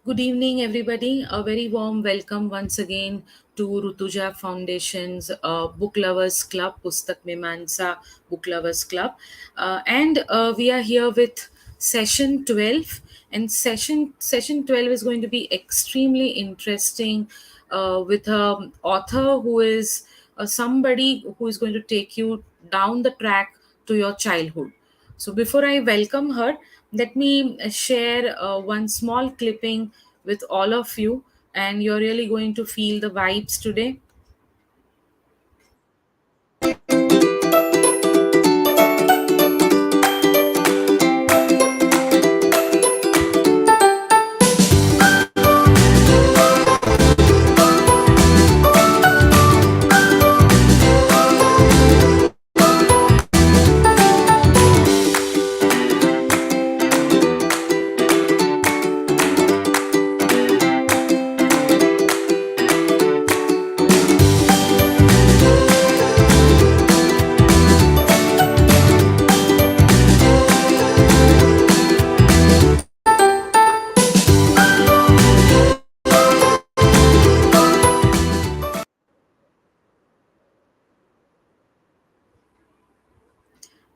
Good evening, everybody. A very warm welcome once again to Rutuja Foundation's Book Lovers Club, Pustak Mimansa Book Lovers Club. And we are here with session 12. And session 12 is going to be extremely interesting with an author who is somebody who is going to take you down the track to your childhood. So before I welcome her, let me share one small clipping with all of you, and you're really going to feel the vibes today.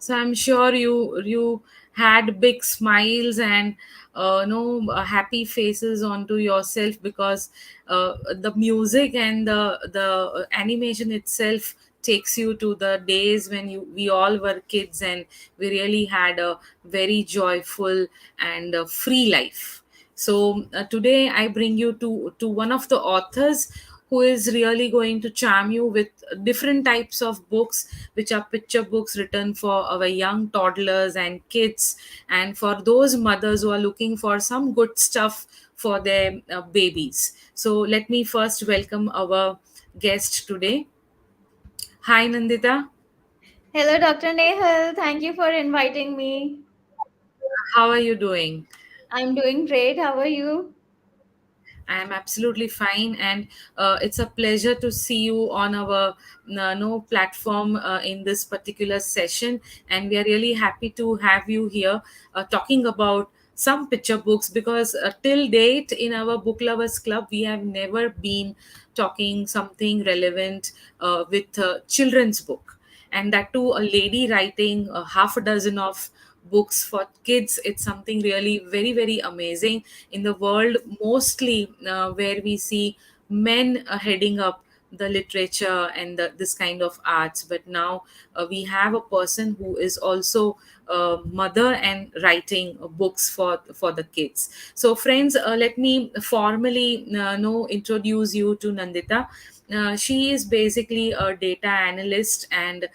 So I'm sure you had big smiles and no happy faces onto yourself because the music and the animation itself takes you to the days when you we all were kids and we really had a very joyful and free life. So today I bring you to one of the authors who is really going to charm you with different types of books, which are picture books written for our young toddlers and kids, and for those mothers who are looking for some good stuff for their babies. So let me first welcome our guest today. Hi, Nandita. Hello, Dr. Nehal. Thank you for inviting me. How are you doing? I'm doing great. How are you? I am absolutely fine, and it's a pleasure to see you on our no platform in this particular session. And we are really happy to have you here talking about some picture books because till date in our book lovers club we have never been talking something relevant with children's book, and that too a lady writing a half a dozen of books for kids. It's something really very very amazing in the world, mostly where we see men heading up the literature and this kind of arts. But now we have a person who is also a mother and writing books for the kids. So friends, let me formally know introduce you to Nandita. She is basically a data analyst, and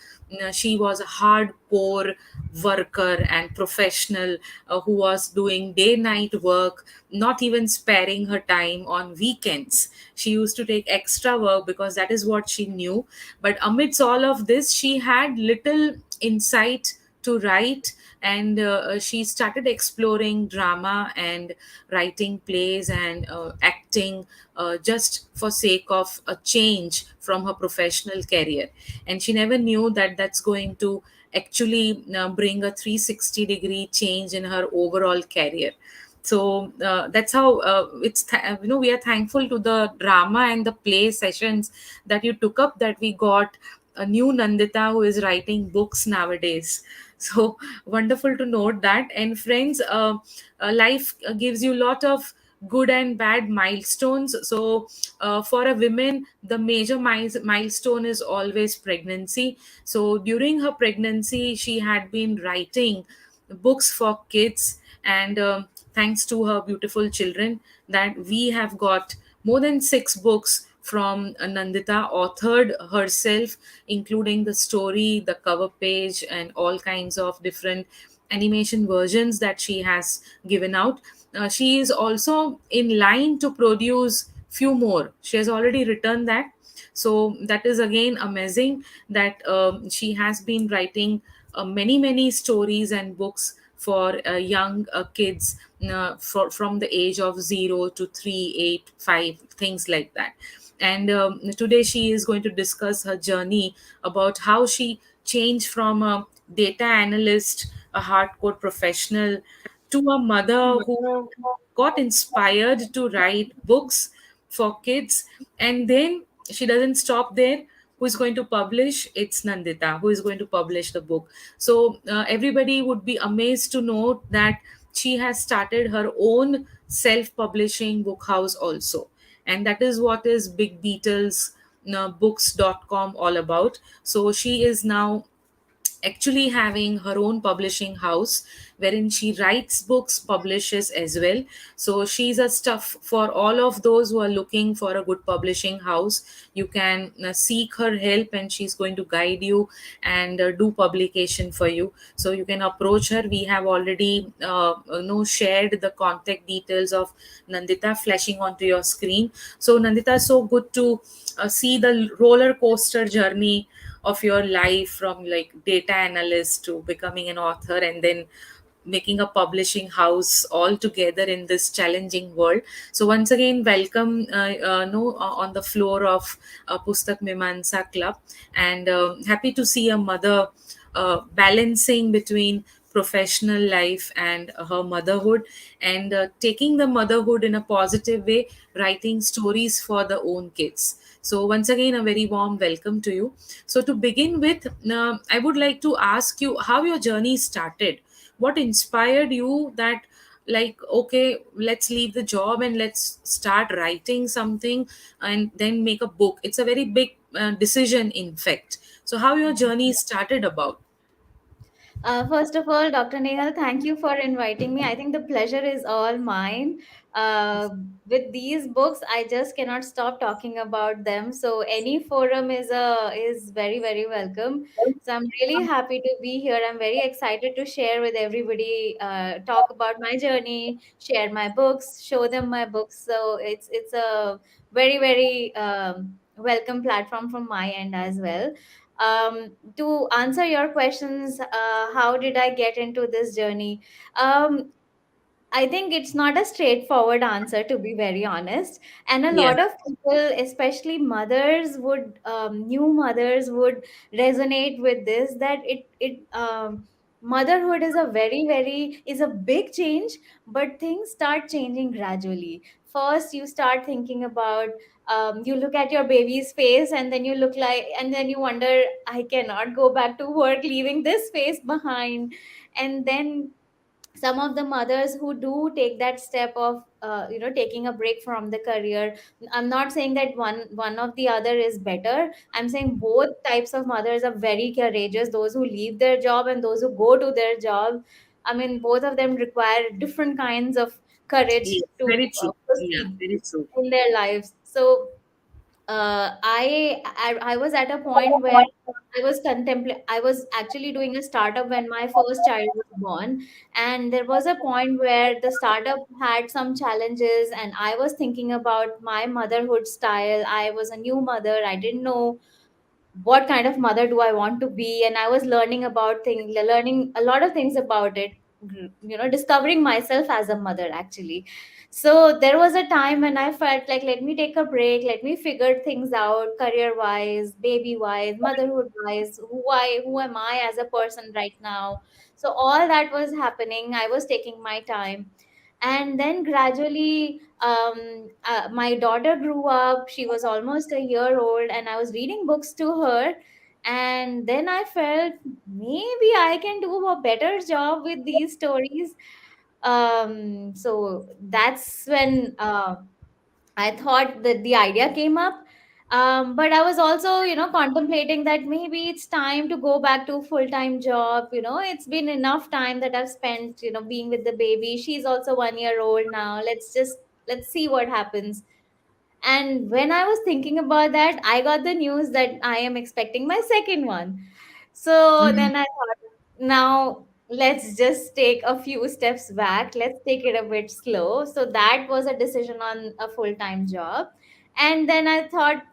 she was a hardcore worker and professional who was doing day night work, not even sparing her time on weekends. She used to take extra work because that is what she knew. But amidst all of this, she had little insight to write, and she started exploring drama and writing plays and acting just for sake of a change from her professional career. And she never knew that that's going to actually bring a 360-degree change in her overall career. So that's how we are thankful to the drama and the play sessions that you took up, that we got a new Nandita who is writing books nowadays. So wonderful to note that. And friends, life gives you a lot of good and bad milestones. So for a woman, the major milestone is always pregnancy. So during her pregnancy, she had been writing books for kids, and thanks to her beautiful children, that we have got more than 6 books from Nandita, authored herself, including the story, the cover page, and all kinds of different animation versions that she has given out. She is also in line to produce few more. She has already written that. So that is again amazing that she has been writing many stories and books for young kids from the age of 0 to 3, 8, 5, things like that. And today she is going to discuss her journey about how she changed from a data analyst, a hardcore professional, to a mother who got inspired to write books for kids. And then she doesn't stop there. Who is going to publish? It's Nandita who is going to publish the book. So everybody would be amazed to know that she has started her own self publishing book house also. And that is what is Big Beatles books.com all about. So she is now actually having her own publishing house wherein she writes books, publishes as well. So she's a stuff for all of those who are looking for a good publishing house. You can seek her help, and she's going to guide you and do publication for you. So you can approach her. We have already shared the contact details of Nandita flashing onto your screen. So Nandita, so good to see the roller coaster journey of your life, from like data analyst to becoming an author, and then making a publishing house all together in this challenging world. So once again, welcome no on the floor of Pustak Mimansa Club, and happy to see a mother balancing between professional life and her motherhood, and taking the motherhood in a positive way, writing stories for the own kids. So once again, a very warm welcome to you. So to begin with, I would like to ask you how your journey started. What inspired you that, like, okay, let's leave the job and let's start writing something and then make a book? It's a very big decision, in fact. So how your journey started about? First of all, Dr. Nehal, thank you for inviting me. I think the pleasure is all mine. Uh, with these books, I just cannot stop talking about them. So any forum is very very welcome. So I'm really happy to be here. I'm very excited to share with everybody, talk about my journey, share my books, show them my books. So it's a very very welcome platform from my end as well. To answer your questions, how did I get into this journey? um, I think it's not a straightforward answer, to be very honest. And a Yeah. lot of people, especially new mothers, would resonate with this. That motherhood is a big change, but things start changing gradually. First, you start thinking about, you look at your baby's face, and then and then you wonder, I cannot go back to work, leaving this face behind. And then some of the mothers who do take that step of taking a break from the career. I'm not saying that one of the other is better. I'm saying both types of mothers are very courageous, those who leave their job and those who go to their job. I mean, both of them require different kinds of courage Yes, to very true. Yeah, proceed very true. in their lives. So I was at a point where I was actually doing a startup when my first child was born, and there was a point where the startup had some challenges, and I was thinking about my motherhood style. I was a new mother. I didn't know what kind of mother do I want to be, and I was learning a lot of things about it, discovering myself as a mother actually. So there was a time when I felt like, let me take a break, let me figure things out, career wise, baby wise, motherhood wise, who am I as a person right now. So all that was happening, I was taking my time. And then gradually, my daughter grew up. She was almost a year old, and I was reading books to her. And then I felt, maybe I can do a better job with these stories. So that's when I thought that the idea came up. But I was also, contemplating that maybe it's time to go back to a full-time job. It's been enough time that I've spent, being with the baby. She's also 1 year old now. Let's see what happens. And when I was thinking about that, I got the news that I am expecting my second one. So Mhm. then I thought, now let's just take a few steps back. Let's take it a bit slow. So that was a decision on a full time job. And then I thought,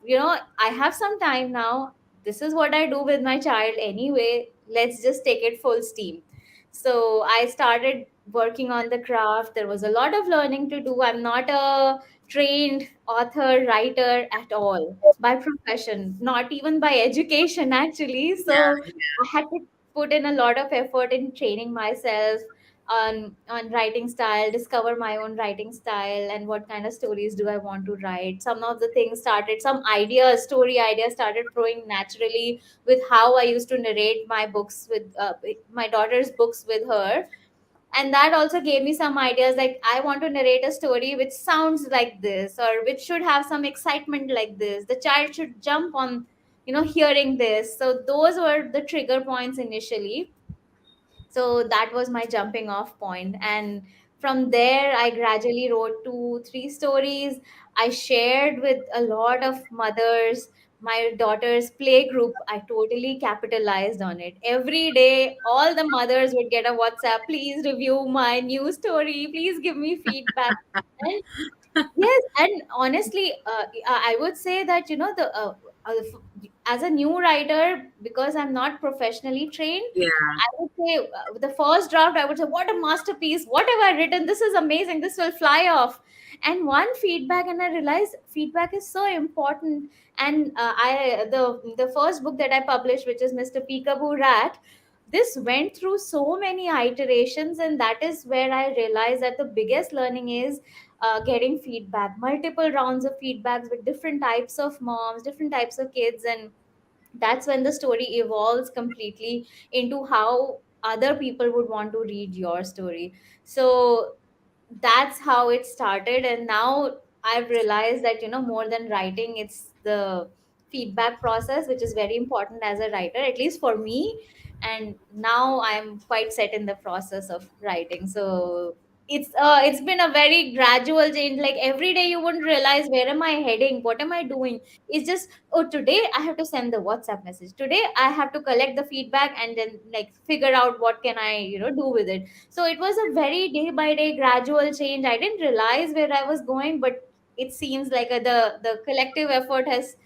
I have some time now. This is what I do with my child anyway. Let's just take it full steam. So I started working on the craft. There was a lot of learning to do. I'm not a trained author, writer at all by profession, not even by education, actually. Yeah, So yeah. I had to put in a lot of effort in training myself. on writing style, discover my own writing style, and what kind of stories do I want to write. Some of the things started, some ideas, story ideas started flowing naturally with how I used to narrate my books with my daughter's books with her. And that also gave me some ideas, like I want to narrate a story which sounds like this, or which should have some excitement like this, the child should jump on, hearing this. So those were the trigger points initially. So that was my jumping off point, and from there I gradually wrote 2 3 stories. I shared with a lot of mothers. My daughter's play group, I totally capitalized on it. Every day all the mothers would get a WhatsApp, please review my new story, please give me feedback. And yes, and honestly, I would say that, as a new writer, because I'm not professionally trained, Yeah. I would say the first draft, I would say, what a masterpiece! What have I written? This is amazing. This will fly off. And one feedback, and I realized feedback is so important. And the first book that I published, which is Mr. Peekaboo Rat, this went through so many iterations, and that is where I realized that the biggest learning is getting feedback, multiple rounds of feedbacks with different types of moms, different types of kids, and that's when the story evolves completely into how other people would want to read your story. So that's how it started, and now I've realized that, more than writing, it's the feedback process which is very important as a writer, at least for me. And now I'm quite set in the process of writing. So it's been a very gradual change. Like every day you wouldn't realize, where am I heading, what am I doing. It's just, oh, today I have to send the WhatsApp message, today I have to collect the feedback, and then like figure out what can I do with it. So it was a very day by day gradual change. I didn't realize where I was going, but it seems like the collective effort has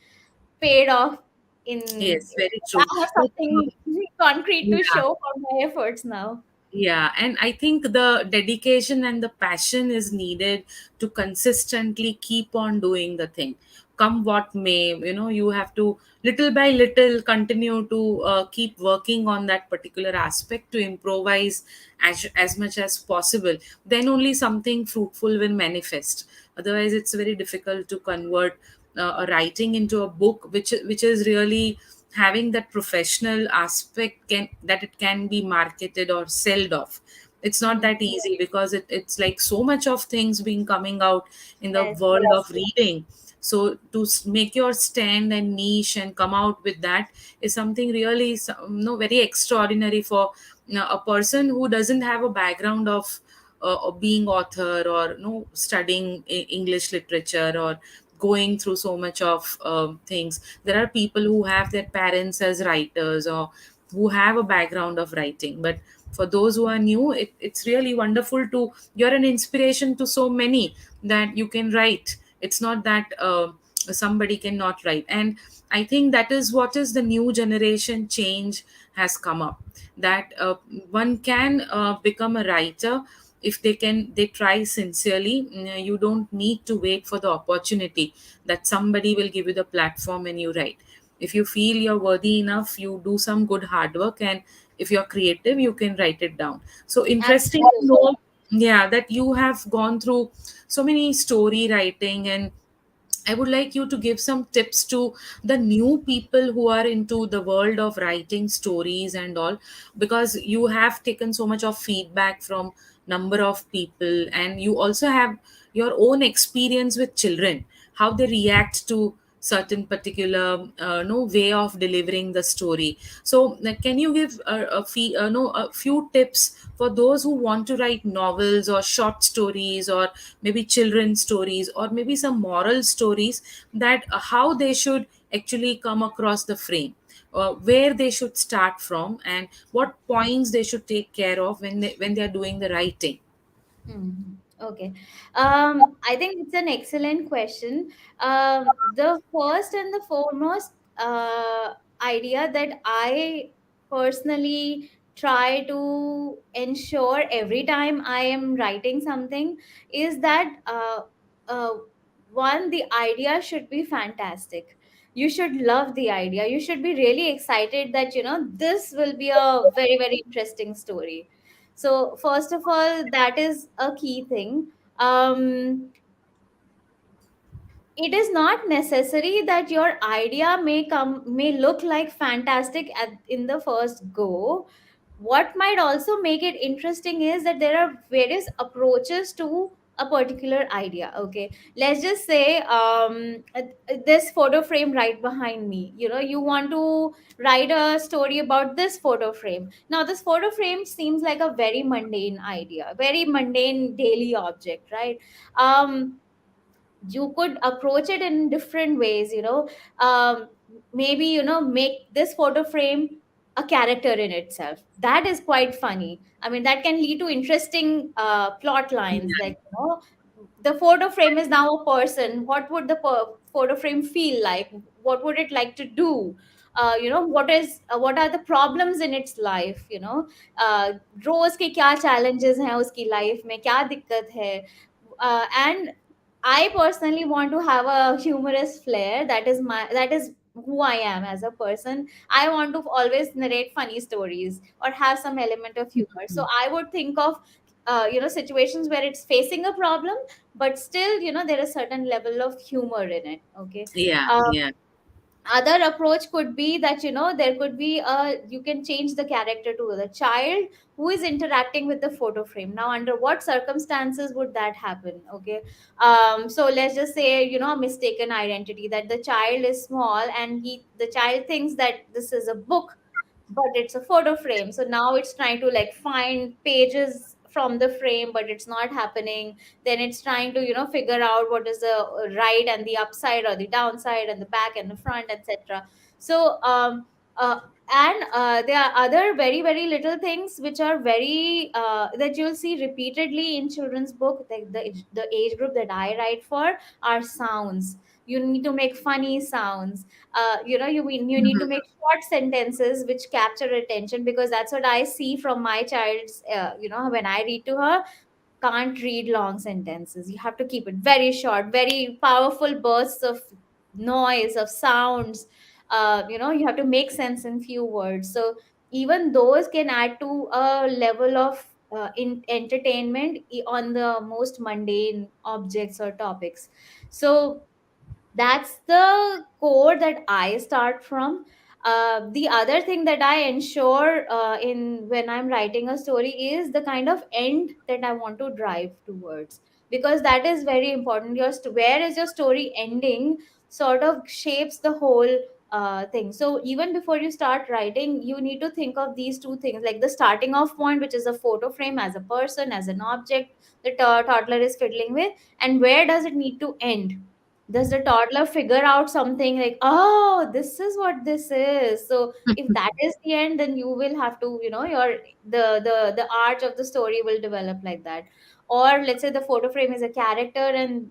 paid off. In Yes, very I true. have But, something concrete to yeah. show for my efforts now. Yeah, and I think the dedication and the passion is needed to consistently keep on doing the thing. Come what may, you have to little by little continue to keep working on that particular aspect to improvise as much as possible. Then only something fruitful will manifest. Otherwise, it's very difficult to convert a writing into a book, which is really having that professional aspect, that it can be marketed or sold off. It's not Hmm. that easy because it's like so much of things being coming out in the Yes. world of reading. So to make your stand and niche and come out with that is something really very extraordinary for a person who doesn't have a background of being author or studying English literature or going through so much of things. There are people who have their parents as writers or who have a background of writing, but for those who are new, it's really wonderful to you're an inspiration to so many that you can write. It's not that somebody cannot write. And I think that is what is the new generation change has come up, that one can become a writer if they try sincerely. You don't need to wait for the opportunity that somebody will give you the platform and you write. If you feel you're worthy enough, you do some good hard work, and if you're creative, you can write it down. So interesting to Absolutely. know, yeah, that you have gone through so many story writing. And I would like you to give some tips to the new people who are into the world of writing stories and all, because you have taken so much of feedback from number of people, and you also have your own experience with children, how they react to certain particular no way of delivering the story. So can you give a few tips for those who want to write novels or short stories or maybe children's stories or maybe some moral stories, that how they should actually come across the frame, where they should start from, and what points they should take care of when they are doing the writing? Mhm. Okay. I think it's an excellent question. The first and the foremost idea that I personally try to ensure every time I am writing something is that uh, one, the idea should be fantastic. You should love the idea. You should be really excited that, this will be a very, very interesting story. So first of all, that is a key thing. um it is not necessary that your idea may look like fantastic in the first go. What might also make it interesting is that there are various approaches to a particular idea. Okay, let's just say this photo frame right behind me, you want to write a story about this photo frame. Now this photo frame seems like a very mundane idea, very mundane daily object, right? You could approach it in different ways, maybe make this photo frame a character in itself. That is quite funny. I mean, that can lead to interesting plot lines, like, the photo frame is now a person. What would the photo frame feel like? What would it like to do? What are the problems in its life? रोज के क्या challenges हैं उसकी life में, क्या दिक्कत है? And I personally want to have a humorous flair. That is who I am as a person. I want to always narrate funny stories or have some element of humor. So I would think of situations where it's facing a problem, but still, there is certain level of humor in it. Okay. Yeah, Um, yeah. Other approach could be that, there could be a you can change the character to the child who is interacting with the photo frame. Now under what circumstances would that happen? Okay. So let's just say, a mistaken identity, that the child is small and the child thinks that this is a book, but it's a photo frame. So now it's trying to like find pages from the frame, but it's not happening. Then it's trying to figure out what is the right and the upside or the downside and the back and the front, etc. So uh, and there are other very very little things which are very that you'll see repeatedly in children's book. Like the age group that I write for are sounds. You need to make funny sounds. You need to Mhm. make short sentences which capture attention, because that's what I see from my child's, when I read to her. Can't read long sentences. You have to keep it very short, very powerful bursts of noise, of sounds. You have to make sense in few words. So even those can add to a level of entertainment on the most mundane objects or topics. So that's the core that I start from. The other thing that I ensure in when I'm writing a story is the kind of end that I want to drive towards, because that is very important. Where is your story ending sort of shapes the whole thing. So even before you start writing, you need to think of these two things, like the starting off point, which is a photo frame as a person, as an object the toddler is fiddling with, and where does it need to end. Does the toddler figure out something like, oh, this is what this is? So if that is the end, then you will have to, the arch of the story will develop like that. Or let's say the photo frame is a character and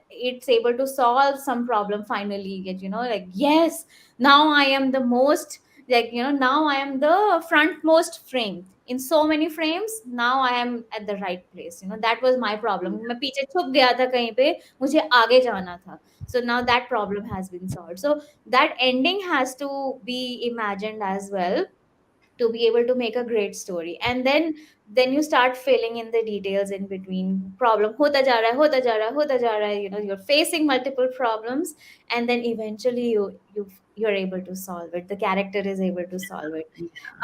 it's able to solve some problem finally, get, like, yes, now I am the most, like, now I am the frontmost frame in so many frames. Now I am at the right place. That was my problem, मैं पीछे छुप गया था कहीं पे, मुझे आगे जाना था. So now that problem has been solved. So that ending has to be imagined as well, to be able to make a great story. And then you start filling in the details in between. Problem hota ja raha hai, hota ja raha hai, hota ja raha hai. You're facing multiple problems, and then eventually you're able to solve it. The character is able to solve it.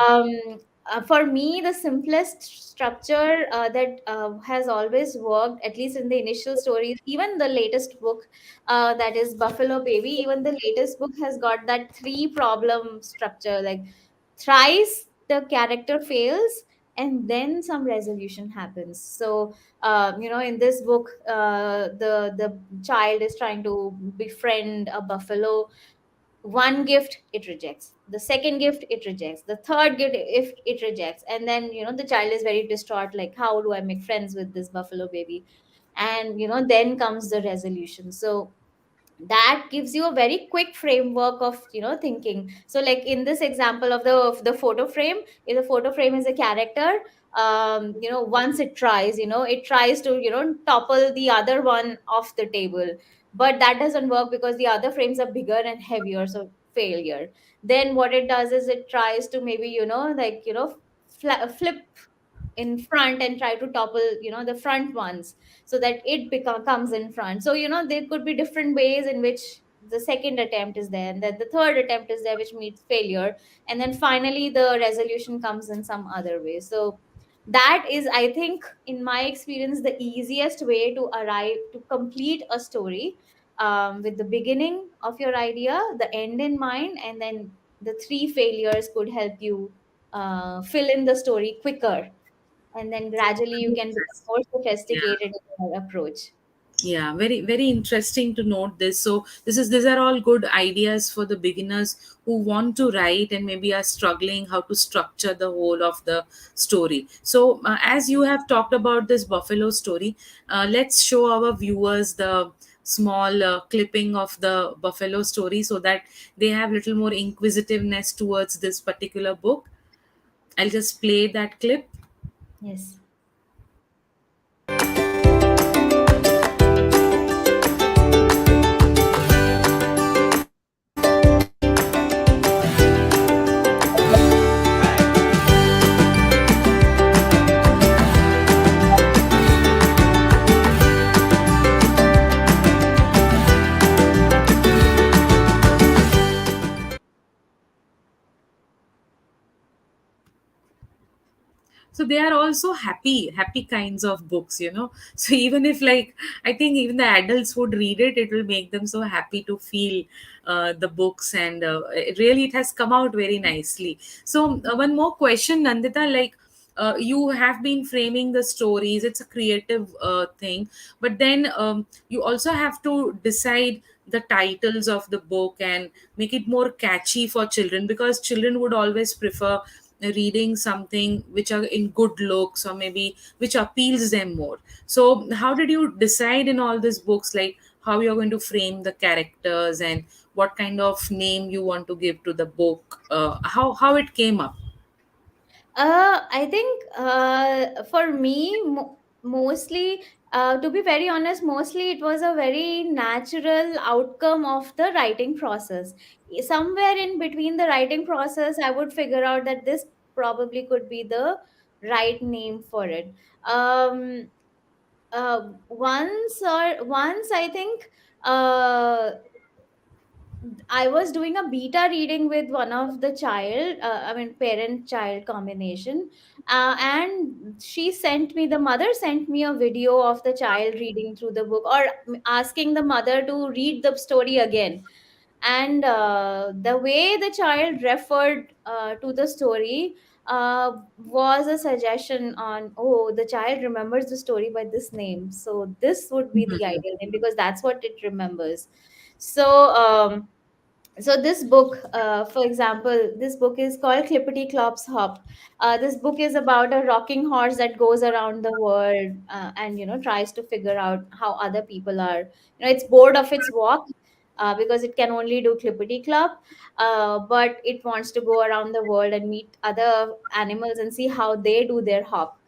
um, for me, the simplest structure that has always worked, at least in the initial stories, even the latest book, that is Buffalo Baby, even the latest book has got that three problem structure. Like, thrice the character fails and then some resolution happens. So in this book, the child is trying to befriend a buffalo. One gift it rejects, the second gift it rejects, the third gift if it rejects, and then the child is very distraught, like, how do I make friends with this buffalo baby? And then comes the resolution. So that gives you a very quick framework of thinking. So like in this example of the photo frame, if the photo frame is a character, once it tries to topple the other one off the table, but that doesn't work because the other frames are bigger and heavier, so failure. Then what it does is it tries to maybe flip in front and try to topple, the front ones, so that it comes in front. So there could be different ways in which the second attempt is there, and then the third attempt is there, which meets failure, and then finally the resolution comes in some other way. So that is, I think, in my experience, the easiest way to arrive to complete a story, with the beginning of your idea, the end in mind, and then the three failures could help you fill in the story quicker, and then gradually you can become more Yeah. sophisticated in your approach. Yeah, very very interesting to note this. So these are all good ideas for the beginners who want to write and maybe are struggling how to structure the whole of the story. So as you have talked about this buffalo story, let's show our viewers the small clipping of the buffalo story so that they have little more inquisitiveness towards this particular book. I'll just play that clip. Yes. So they are also happy kinds of books, you know. So even if, like, I think even the adults would read it, it will make them so happy to feel the books. And it has come out very nicely. So one more question, Nandita, like, you have been framing the stories, it's a creative thing, but then you also have to decide the titles of the book and make it more catchy for children, because children would always prefer reading something which are in good looks or maybe which appeals them more. So how did you decide in all these books, like how you're going to frame the characters and what kind of name you want to give to the book, how it came up? I think for me, mostly, to be very honest, mostly it was a very natural outcome of the writing process. Somewhere in between the writing process, I would figure out that this probably could be the right name for it. Um, once I think, uh, I was doing a beta reading with one of the child, I mean, parent child combination. And the mother sent me a video of the child reading through the book, or asking the mother to read the story again. And the way the child referred to the story was a suggestion on, oh, the child remembers the story by this name. So this would be the Mhm. ideal name because that's what it remembers. So, this book, for example, this book is called Clippity Clops Hop. This book is about a rocking horse that goes around the world, and tries to figure out how other people are. It's bored of its walk, because it can only do clippity clop, but it wants to go around the world and meet other animals and see how they do their hop.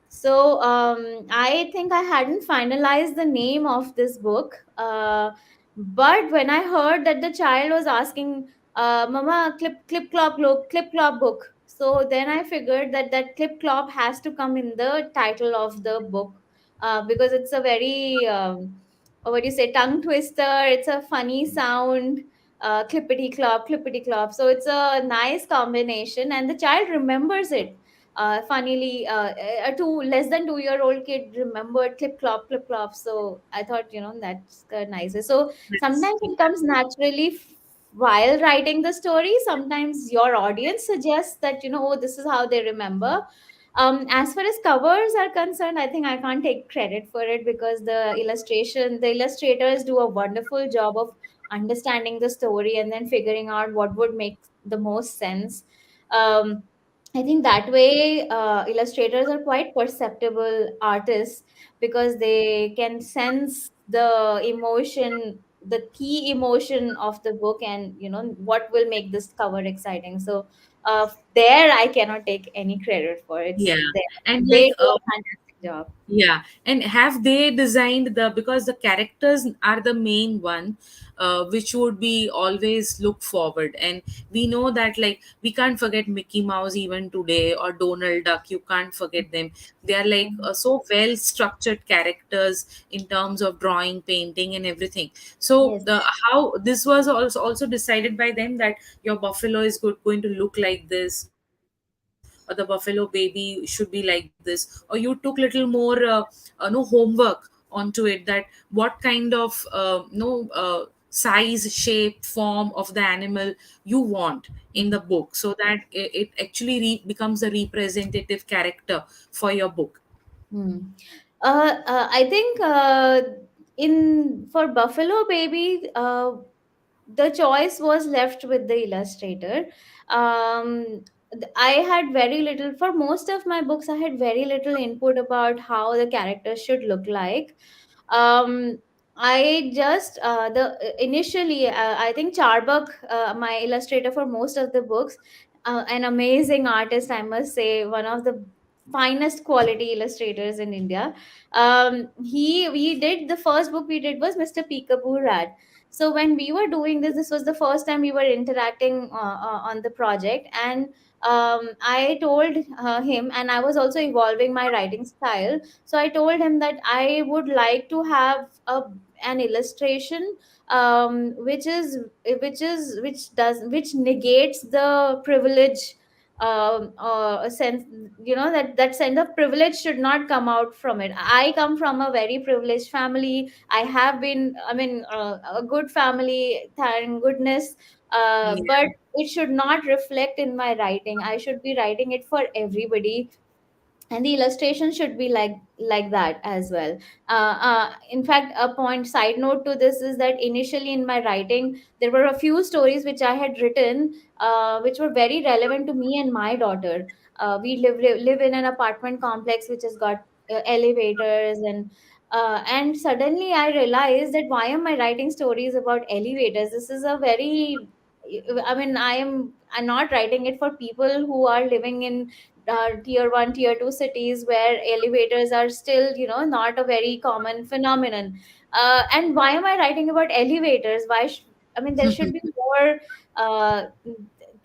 So I think I hadn't finalized the name of this book. But when I heard that the child was asking, Mama, clip clop look, clip clop book. So then I figured that that clip clop has to come in the title of the book, because it's a very, what do you say, tongue twister. It's a funny sound, clippity clop. So it's a nice combination, and the child remembers it. Funnily, a less than 2 year old kid remembered clip clop. So I thought, that's nice. So That's, sometimes it comes naturally while writing the story. Sometimes your audience suggests that, oh, this is how they remember. As far as covers are concerned, I think I can't take credit for it, because the illustrators do a wonderful job of understanding the story and then figuring out what would make the most sense. um, I think that way, illustrators are quite perceptible artists, because they can sense the emotion, the key emotion of the book, and what will make this cover exciting. So there I cannot take any credit for it. It's yeah. there. And They like, do a fantastic job. yeah, and have they designed the, because the characters are the main one. which would be always look forward. And we know that, like, we can't forget Mickey Mouse even today, or Donald Duck. You can't forget them. They are like so well structured characters in terms of drawing, painting, and everything. So Yes. the how this was also decided by them, that your buffalo is going to look like this, or the buffalo baby should be like this, or you took little more no homework onto it, that what kind of no size, shape, form of the animal you want in the book, so that it actually becomes a representative character for your book. Hmm. I think in for Buffalo Baby, the choice was left with the illustrator. I had very little, for most of my books, I had very little input about how the characters should look like. um I just the initially I think Charbak, my illustrator for most of the books, an amazing artist, I must say, one of the finest quality illustrators in India. He We did, the first book we did was Mr. Peekaboo Rat. So when we were doing this was the first time we were interacting on the project. And I told him, and I was also evolving my writing style. So I told him that I would like to have an illustration, which negates the privilege, a sense, that sense of privilege should not come out from it. I come from a very privileged family. I have been, I mean, a good family, thank goodness. But Yeah. it should not reflect in my writing. I should be writing it for everybody, and the illustration should be like that as well. In fact, a point side note to this is that initially in my writing there were a few stories which I had written, which were very relevant to me and my daughter. We live in an apartment complex which has got elevators, and suddenly I realized that why am I writing stories about elevators? This is a very, I mean, I'm not writing it for people who are living in tier 1, tier 2 cities where elevators are still, not a very common phenomenon. And why am I writing about elevators? I mean, there should be more, uh,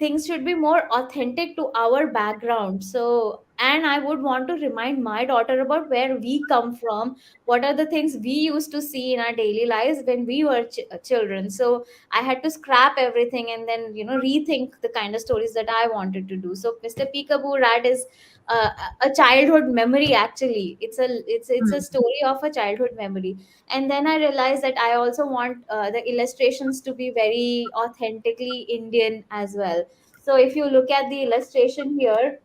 things should be more authentic to our background. So, and I would want to remind my daughter about where we come from, what are the things we used to see in our daily lives when we were children. So I had to scrap everything and then, rethink the kind of stories that I wanted to do. So Mr. Peekaboo Rat is uh, a childhood memory. Actually, it's a story of a childhood memory. And then I realized that I also want the illustrations to be very authentically Indian as well. So if you look at the illustration here,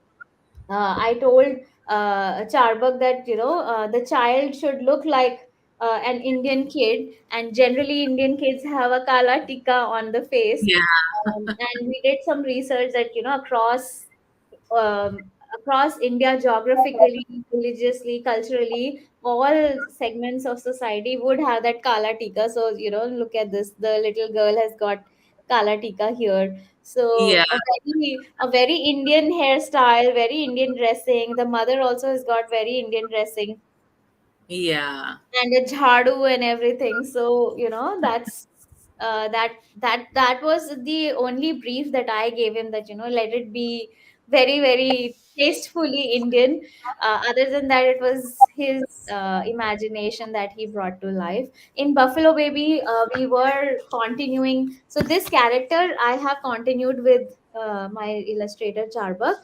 I told Charbak that, the child should look like an Indian kid, and generally Indian kids have a kala tika on the face. Yeah. And we did some research that, across India, geographically, religiously, culturally, all segments of society would have that kala tika. So, look at this. The little girl has got kala tika here. Yeah. So a very Indian hairstyle, very Indian dressing. The mother also has got very Indian dressing, Yeah. and a jhadu and everything. So, that was the only brief that I gave him, that, let it be very, very tastefully Indian. Other than that, it was his imagination that he brought to life. In Buffalo Baby, we were continuing. So this character I have continued with my illustrator Charbak.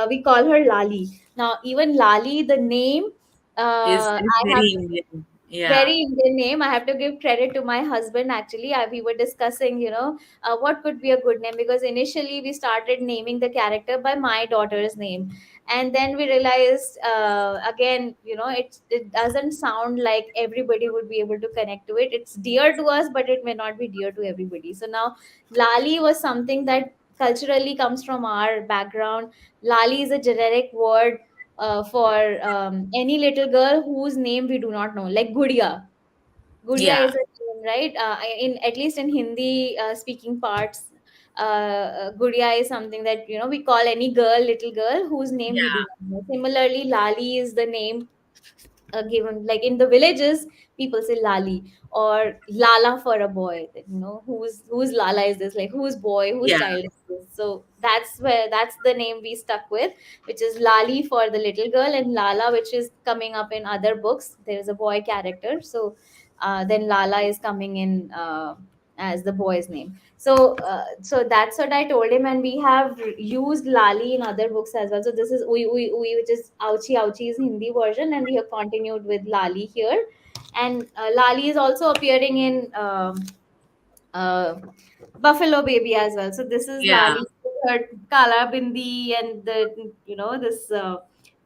We call her Lali. Now, even Lali, the name, Is I have very Indian. Yeah. very Indian name. I have to give credit to my husband. Actually, we were discussing, what could be a good name, because initially we started naming the character by my daughter's name, and then we realized, again, it doesn't sound like everybody would be able to connect to it. It's dear to us, but it may not be dear to everybody. So now, Lali was something that culturally comes from our background. Lali is a generic word for any little girl whose name we do not know, like Gudiya. Gudiya Yeah. is a name, right? In at least in Hindi speaking parts, Gudiya is something that, we call any girl, little girl whose name we do Yeah. not know. Similarly, Lali is the name given, like in the villages, people say lali or lala for a boy. You know, whose lala is this? Like whose boy, whose Yeah. child is this? So that's the name we stuck with, which is lali for the little girl, and lala, which is coming up in other books. There is a boy character, so then lala is coming in as the boy's name. So that's what I told him, and we have used lali in other books as well. So this is ui, which is ouchie ouchie is Hindi version, and we have continued with lali here. And lali is also appearing in uh, Buffalo Baby as well. So this is Yeah. Lali, her kala bindi, and the, you know, this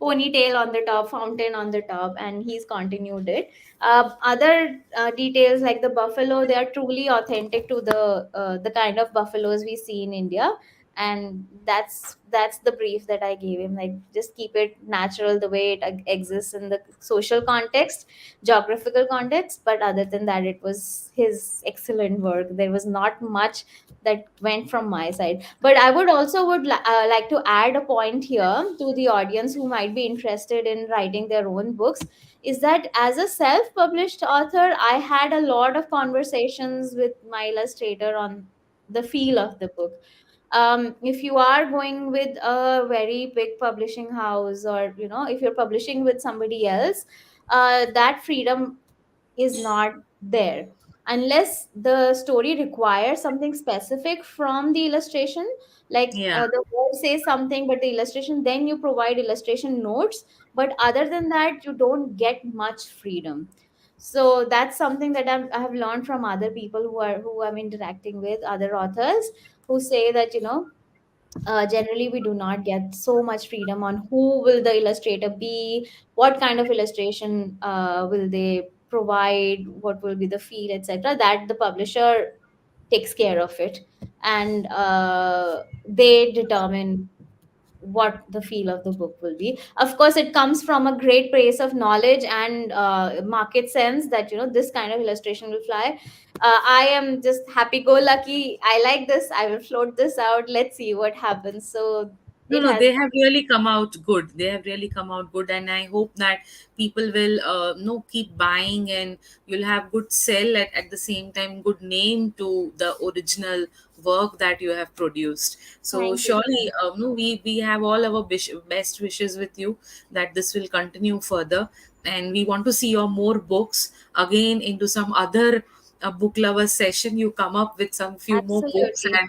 ponytail on the top, fountain on the top, and he's continued it. Other details like the buffalo, they are truly authentic to the kind of buffaloes we see in India, and that's the brief that I gave him. Like, just keep it natural the way it exists in the social context, geographical context. But other than that, it was his excellent work. There was not much that went from my side. But I would also like to add a point here to the audience who might be interested in writing their own books, is that as a self-published author, I had a lot of conversations with my illustrator on the feel of the book. If you are going with a very big publishing house, or you know, if you're publishing with somebody else, that freedom is not there unless the story requires something specific from the illustration. Like Yeah. the word says something, but the illustration, then you provide illustration notes. But other than that, you don't get much freedom. So that's something that I have learned from other people who I'm interacting with, other authors, who say that, you know, generally we do not get so much freedom on who will the illustrator be, what kind of illustration will they provide, what will be the feel, etc. That the publisher takes care of it, and they determine what the feel of the book will be. Of course, it comes from a great place of knowledge and market sense, that, you know, this kind of illustration will fly. I am just happy go lucky. I like this. I will float this out. Let's see what happens. So No, it no, has. they have really come out good. They have really come out good, and I hope that people will, no, keep buying, and you'll have good sell at the same time, good name to the original work that you have produced. So Thank you. surely, no, we have all our best wishes with you that this will continue further, and we want to see your more books again into some other book lovers session. You come up with some few more books, Absolutely. and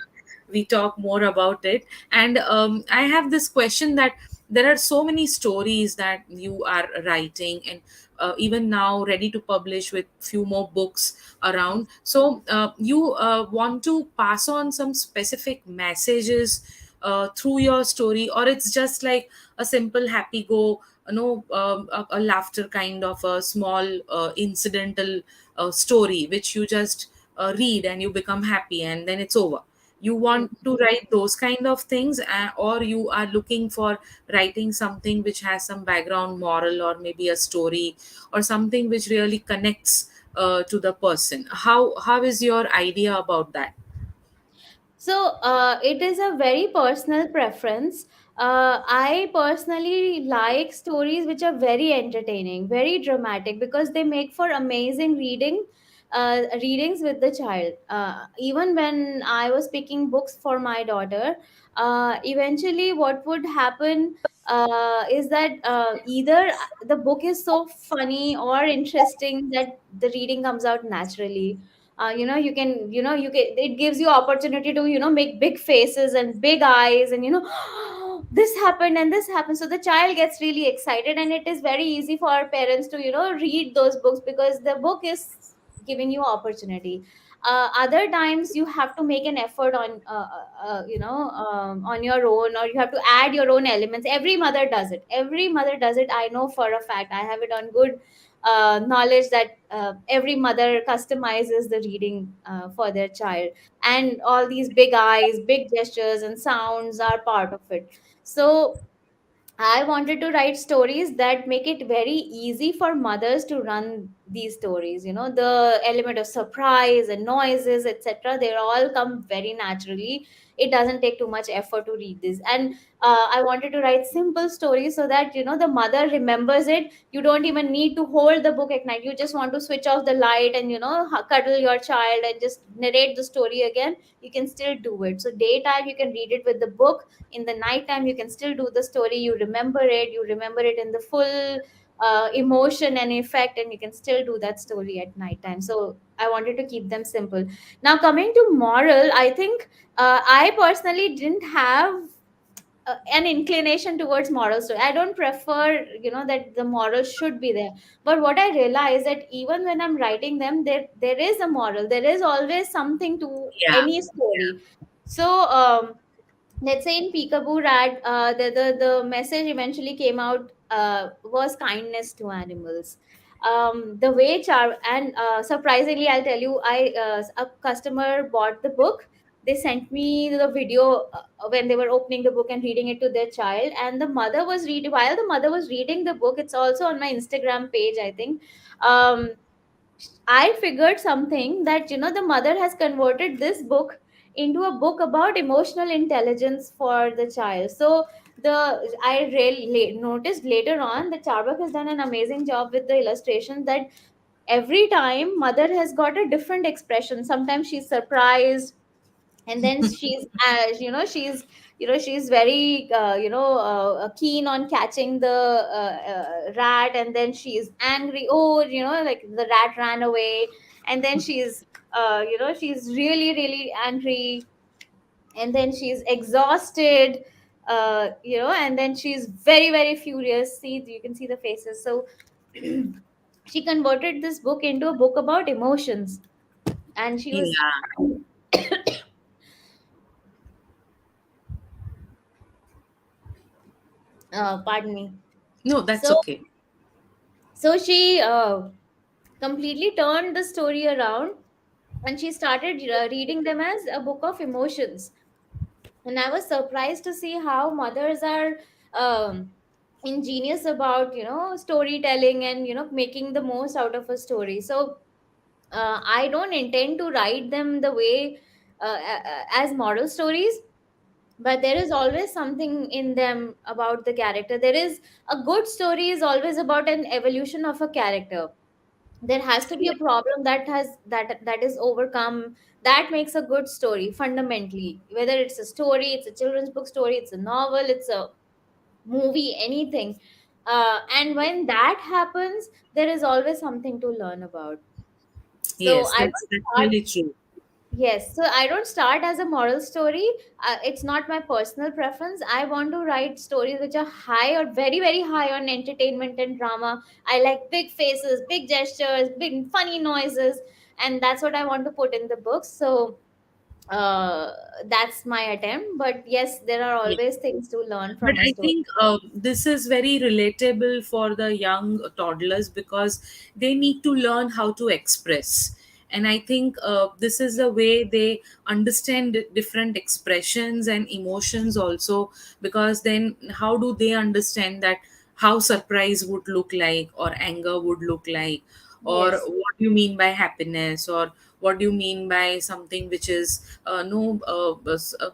we talk more about it. And I have this question that there are so many stories that you are writing, and even now ready to publish with few more books around. So you want to pass on some specific messages through your story, or it's just like a simple happy go, a laughter kind of a small incidental story which you just read and you become happy and then it's over? You want to write those kind of things, or you are looking for writing something which has some background moral, or maybe a story, or something which really connects to the person? How is your idea about that? So it is a very personal preference. I personally like stories which are very entertaining, very dramatic, because they make for amazing readings with the child. Even when I was picking books for my daughter, eventually what would happen is that either the book is so funny or interesting that the reading comes out naturally. You know, you can, you know, you can, it gives you opportunity to, you know, make big faces and big eyes, and, you know, this happened and this happened. So the child gets really excited, and it is very easy for our parents to, you know, read those books because the book is giving you opportunity. Other times you have to make an effort on on your own, or you have to add your own elements. Every mother does it, every mother does it. I know for a fact, I have it on good knowledge that every mother customizes the reading for their child, and all these big eyes, big gestures, and sounds are part of it. So I wanted to write stories that make it very easy for mothers to run these stories. You know, the element of surprise and noises, etc., they all come very naturally it doesn't take too much effort to read this. And I wanted to write simple stories so that the mother remembers it. You don't even need to hold the book at night. You just want to switch off the light and cuddle your child and just narrate the story again. You can still do it. So daytime you can read it with the book, in the nighttime you can still do the story. You remember it in the full emotion and effect, and you can still do that story at nighttime. So I wanted to keep them simple. Now, coming to moral, I think I personally didn't have an inclination towards moral story. I don't prefer, that the moral should be there. But what I realize that even when I'm writing them, there is a moral. There is always something to Yeah, any story. So let's say in Peekaboo Rat, the message eventually came out, was kindness to animals. The way Char and surprisingly, I'll tell you, a customer bought the book. They sent me the video when they were opening the book and reading it to their child, and the mother was reading. While the mother was reading the book, it's also on my Instagram page, I think. Um, I figured something that the mother has converted this book into a book about emotional intelligence for the child. So the I really noticed later on that Charbak has done an amazing job with the illustration, that every time mother has got a different expression. Sometimes she's surprised, and then she's she's very keen on catching the rat, and then she's angry, oh, like the rat ran away. And then she's really really angry, and then she's exhausted, and then she's very very furious. See, you can see the faces. So she converted this book into a book about emotions, and she was yeah. pardon me. No, that's So okay. she completely turned the story around, and she started reading them as a book of emotions. And I was surprised to see how mothers are um, ingenious about storytelling, and making the most out of a story. So I don't intend to write them the way as moral stories, but there is always something in them about the character. There is a good story is always about an evolution of a character. There has to be a problem that is overcome. That makes a good story fundamentally, whether it's a story, it's a children's book story, it's a novel, it's a movie, anything. And when that happens, there is always something to learn about. So Yes, I that's don't start. really true. Yes, so I don't start as a moral story. It's not my personal preference. I want to write stories which are high, or very, very high on entertainment and drama. I like big faces, big gestures, big funny noises, and that's what I want to put in the books. So uh, that's my attempt. But yes, there are always things to learn But from a I story. think this is very relatable for the young toddlers because they need to learn how to express. And I think this is the way they understand different expressions and emotions also. Because then, how do they understand that how surprise would look like, or anger would look like, or Yes, what do you mean by happiness, or what do you mean by something which is no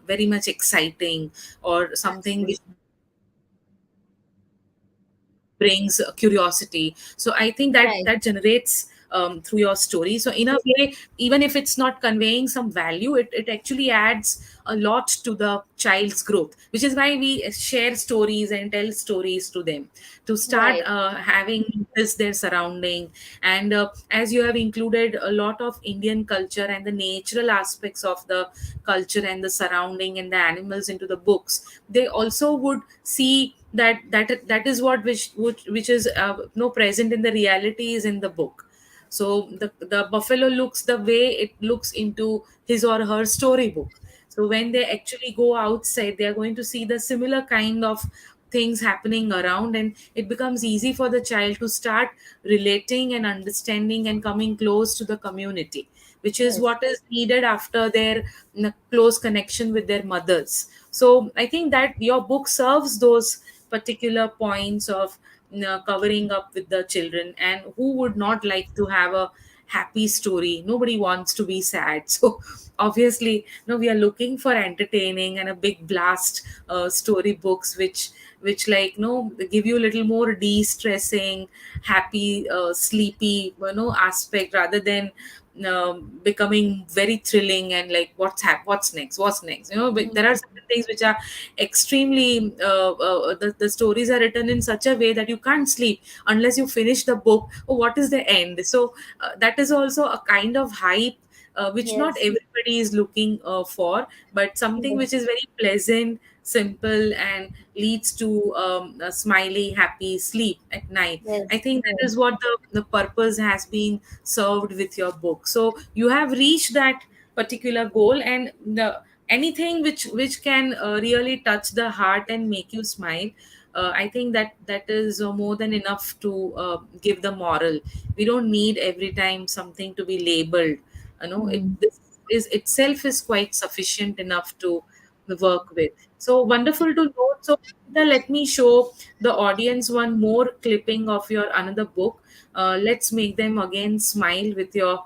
very much exciting, or something which absolutely. brings curiosity. So I think that Right, that generates through your story. So in a way, even if it's not conveying some value, it actually adds a lot to the child's growth, which is why we share stories and tell stories to them to start right. having this their surrounding. And as you have included a lot of Indian culture and the natural aspects of the culture and the surrounding and the animals into the books, they also would see that is what which is no present in the reality is in the book. So the buffalo looks the way it looks into his or her storybook. So when they actually go outside, they are going to see the similar kind of things happening around, and it becomes easy for the child to start relating and understanding and coming close to the community, which is Yes, what is needed after their close connection with their mothers. So I think that your book serves those particular points of covering up with the children, and who would not like to have a happy story. Nobody wants to be sad. So obviously, we are looking for entertaining and a big blast story books, which like give you a little more de-stressing, happy, sleepy, aspect, rather than becoming very thrilling and like what's next. But there are Mhm. certain things which are extremely the stories are written in such a way that you can't sleep unless you finish the book. Oh, what is the end? So that is also a kind of hype, which not Yes. everybody is looking for, but something which Yes. is very pleasant, simple, and leads to a smiley, happy sleep at night. I Yes. think that Yes. is what the purpose has been served with your book. So you have reached that particular goal, and anything which can really touch the heart and make you smile. I think that is more than enough to give the moral. We don't need every time something to be labeled. Mm. This is itself is quite sufficient enough to work with. So wonderful to note. So let me show the audience one more clipping of your another book. Let's make them again smile with your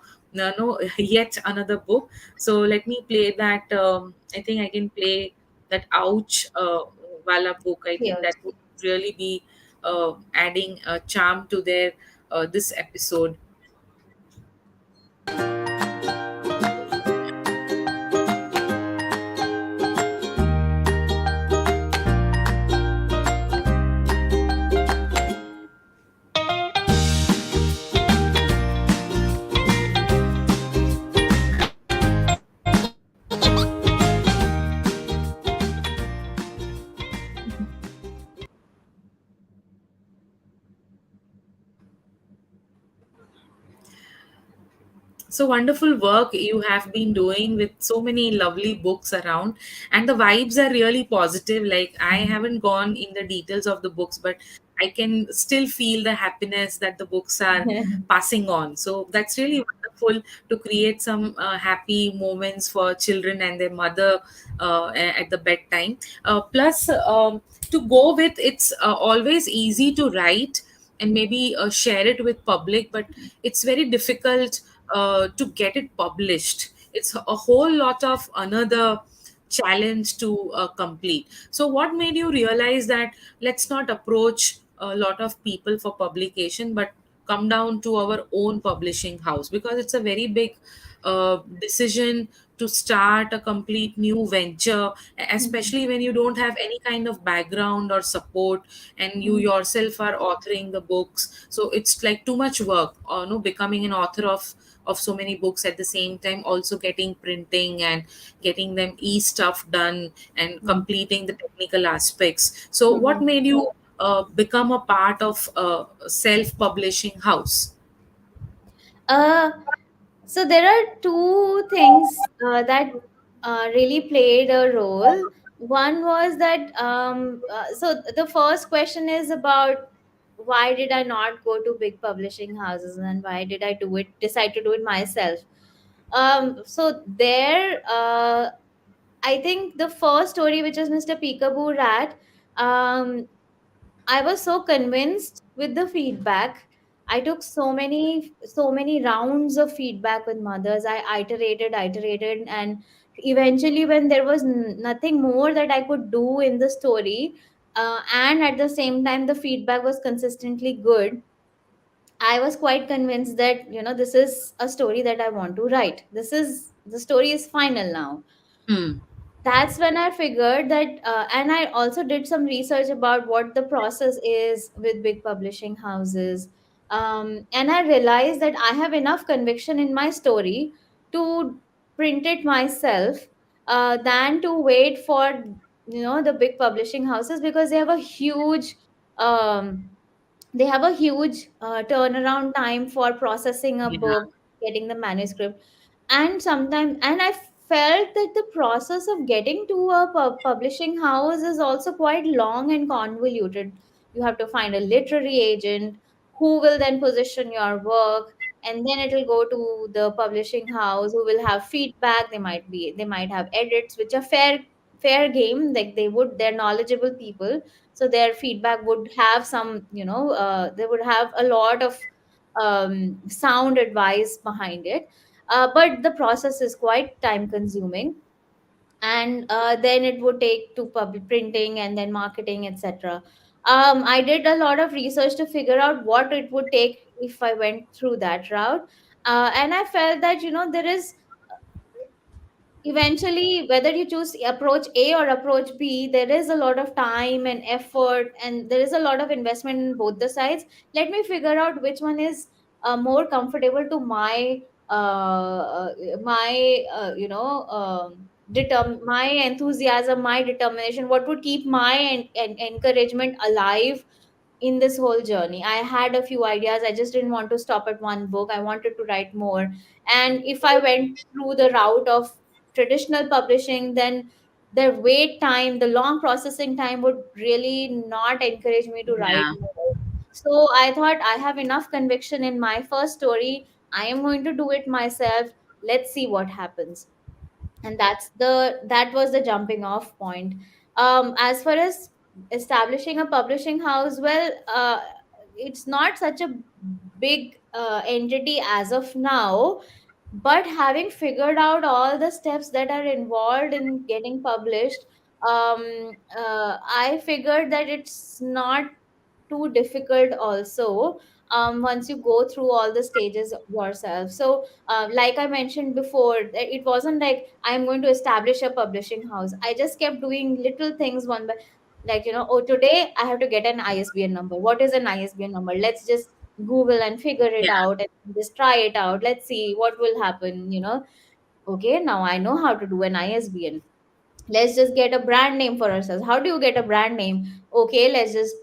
yet another book. So let me play that. I think I can play that ouch wala book. I think Yes. that would really be adding a charm to their this episode. So wonderful work you have been doing with so many lovely books around, and the vibes are really positive. Like, I haven't gone in the details of the books, but I can still feel the happiness that the books are passing on. So that's really wonderful to create some happy moments for children and their mother at the bedtime. Plus, to go with, it's always easy to write and maybe share it with public, but it's very difficult to get it published. It's a whole lot of another challenge to complete. So what made you realize that let's not approach a lot of people for publication, but come down to our own publishing house? Because it's a very big decision to start a complete new venture, especially when you don't have any kind of background or support, and you yourself are authoring the books. So it's like too much work, no, becoming an author of so many books at the same time, also getting printing and getting them e-stuff done and completing the technical aspects. So what made you become a part of a self-publishing house? Uh, so there are two things that really played a role. One was that so the first question is about why did I not go to big publishing houses and why did I decide to do it myself. So there, I think the first story, which is Mr. Peekaboo Rat, um, I was so convinced with the feedback. I took so many rounds of feedback with mothers. I iterated, and eventually, when there was nothing more that I could do in the story, and at the same time, the feedback was consistently good. I was quite convinced that this is a story that I want to write. The story is final now. Hmm. That's when I figured that, and I also did some research about what the process is with big publishing houses. And I realized that I have enough conviction in my story to print it myself, than to wait for the big publishing houses, because um, they have a huge turnaround time for processing a Yeah. book, getting the manuscript. And sometimes, and I felt that the process of getting to a publishing house is also quite long and convoluted. You have to find a literary agent who will then position your work, and then it will go to the publishing house who will have feedback. They might have edits, which are fair game. Like, they're knowledgeable people, so their feedback would have some, they would have a lot of sound advice behind it. But the process is quite time consuming, and then it would take to public printing and then marketing, etc. I did a lot of research to figure out what it would take if I went through that route. And I felt that, there is eventually, whether you choose approach A or approach B, there is a lot of time and effort, and there is a lot of investment in both the sides. Let me figure out which one is more comfortable to my my enthusiasm, my determination, what would keep my encouragement alive in this whole journey. I had a few ideas. I just didn't want to stop at one book. I wanted to write more. And if I went through the route of traditional publishing, then the wait time, the long processing time would really not encourage me to write Yeah. more. So I thought, I have enough conviction in my first story. I am going to do it myself. Let's see what happens. And that was the jumping off point. As far as establishing a publishing house, well, it's not such a big entity as of now, but having figured out all the steps that are involved in getting published, I figured that it's not too difficult also, once you go through all the stages yourself. So like I mentioned before, that it wasn't like I'm going to establish a publishing house. I just kept doing little things one by, like, oh, today I have to get an ISBN number. What is an ISBN number? Let's just Google and figure it Yeah. out and just try it out. Let's see what will happen. Okay, now I know how to do an ISBN. Let's just get a brand name for ourselves. How do you get a brand name? Okay, let's just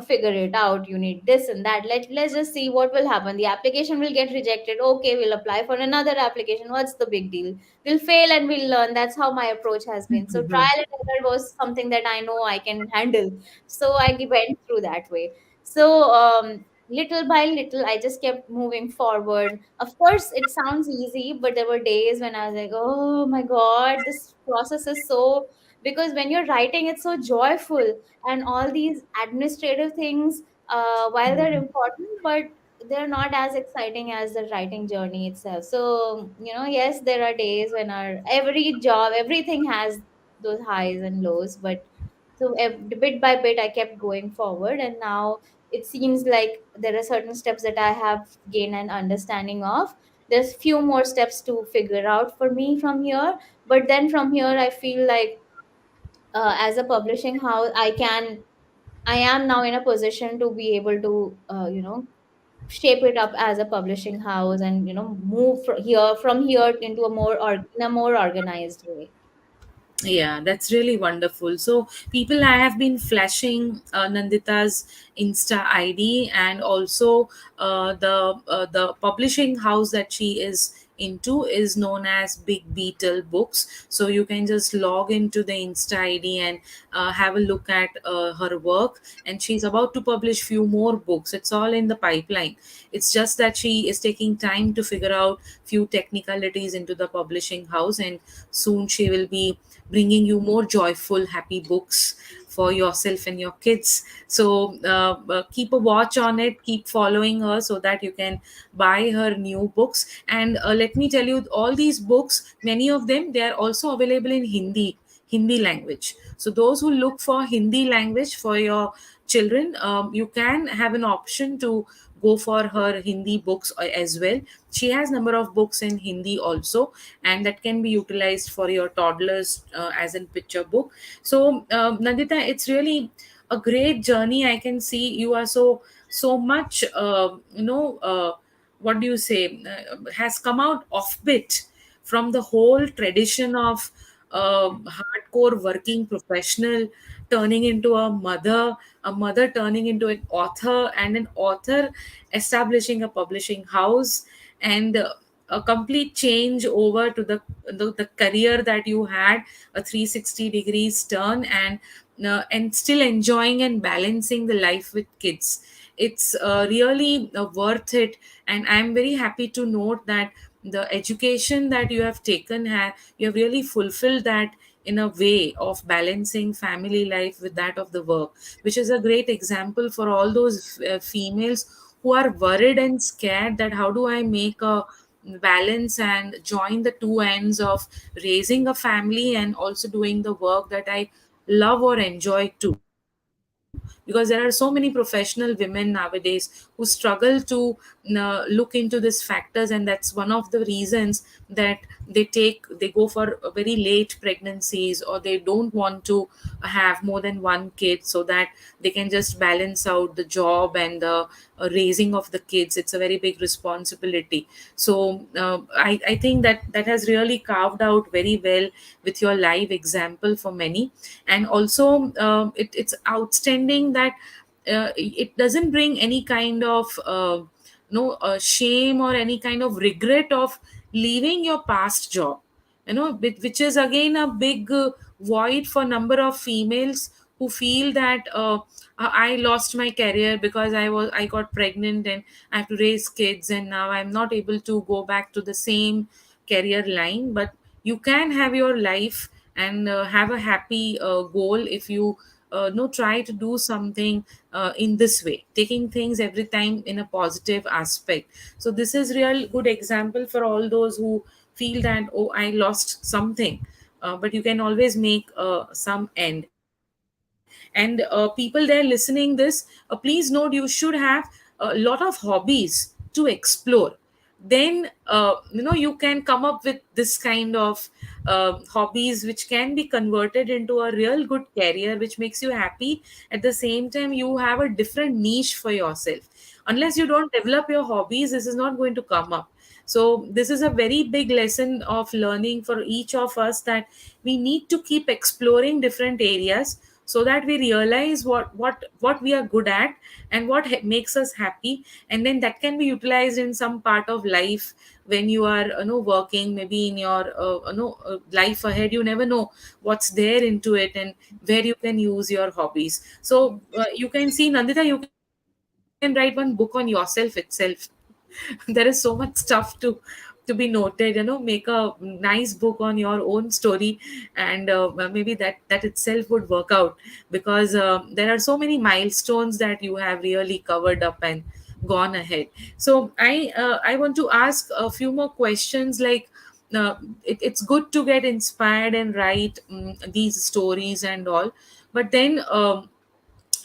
figure it out. You need this and that. Let's just see what will happen. The application will get rejected. Okay, we'll apply for another application. What's the big deal? We'll fail and we'll learn. That's how my approach has been. So Mhm. trial and error was something that I know I can handle. So I went through that way. So little by little, I just kept moving forward. Of course, it sounds easy, but there were days when I was like, oh my God, this process is so, because when you're writing, it's so joyful, and all these administrative things, while they're important, but they're not as exciting as the writing journey itself. So, yes, there are days when every job, everything has those highs and lows, but so bit by bit, I kept going forward, and now it seems like there are certain steps that I have gained an understanding of. There's few more steps to figure out for me from here, but then from here, I feel like, as a publishing house, I am now in a position to be able to shape it up as a publishing house, and move from here into in a more organized way. Yeah, that's really wonderful. So, people, I have been flashing Nandita's Insta ID, and also the publishing house that she is into is known as Big Beetle Books. So you can just log into the Insta ID and have a look at her work. And she's about to publish few more books. It's all in the pipeline. It's just that she is taking time to figure out few technicalities into the publishing house, and soon she will be bringing you more joyful, happy books for yourself and your kids. So keep a watch on it, keep following her so that you can buy her new books. And let me tell you, all these books, many of them, they are also available in Hindi language. So those who look for Hindi language for your children, you can have an option to go for her Hindi books as well. She has number of books in Hindi also, and that can be utilized for your toddlers as in picture book. So Nandita, it's really a great journey. I can see you are so much what do you say, has come out offbit from the whole tradition of hardcore working professional turning into a mother turning into an author, and an author establishing a publishing house, and a complete change over to the career that you had, a 360 degrees turn, and still enjoying and balancing the life with kids. It's really worth it, and I'm very happy to note that the education that you have taken, you have really fulfilled that in a way of balancing family life with that of the work, which is a great example for all those females who are worried and scared that how do I make a balance and join the two ends of raising a family and also doing the work that I love or enjoy too. Because there are so many professional women nowadays who struggle to look into these factors, and that's one of the reasons that they go for very late pregnancies, or they don't want to have more than one kid so that they can just balance out the job and the raising of the kids. It's a very big responsibility. So I think that that has really carved out very well with your live example for many. And also it's outstanding that it doesn't bring any kind of no shame or any kind of regret of leaving your past job, which is again a big void for number of females who feel that I lost my career because I got pregnant and I have to raise kids, and now I'm not able to go back to the same career line. But you can have your life and have a happy goal if you no try to do something in this way, taking things every time in a positive aspect. So this is real good example for all those who feel that, oh, I lost something, but you can always make some end. And people there listening this, please note, you should have a lot of hobbies to explore. Then you can come up with this kind of hobbies which can be converted into a real good career which makes you happy. At the same time, you have a different niche for yourself. Unless you don't develop your hobbies, this is not going to come up. So this is a very big lesson of learning for each of us, that we need to keep exploring different areas so that we realize what we are good at and what makes us happy, and then that can be utilized in some part of life when you are working, maybe in your life ahead. You never know what's there into it and where you can use your hobbies. So you can see, Nandita, you can write one book on yourself itself. There is so much stuff to be noted, make a nice book on your own story. And maybe that itself would work out, because there are so many milestones that you have really covered up and gone ahead. So I want to ask a few more questions, like it's good to get inspired and write these stories and all, but then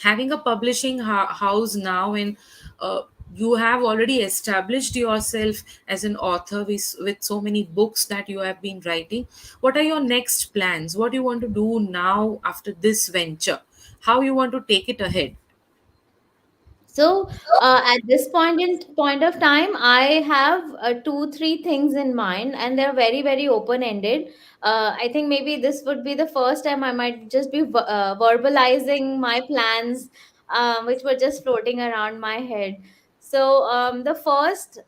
having a publishing house now, and uh, you have already established yourself as an author with so many books that you have been writing. What are your next plans? What do you want to do now after this venture? How you want to take it ahead? So at this point of time, I have two, three things in mind, and they're very, very open ended. I think maybe this would be the first time I might just be verbalizing my plans, which were just floating around my head. So the first,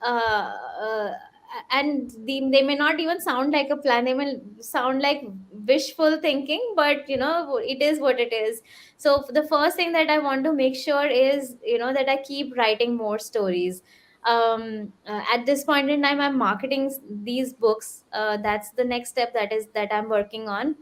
and they may not even sound like a plan; they may sound like wishful thinking, but it is what it is. So the first thing that I want to make sure is that I keep writing more stories. At this point in time, I'm marketing these books. That's the next step that I'm working on,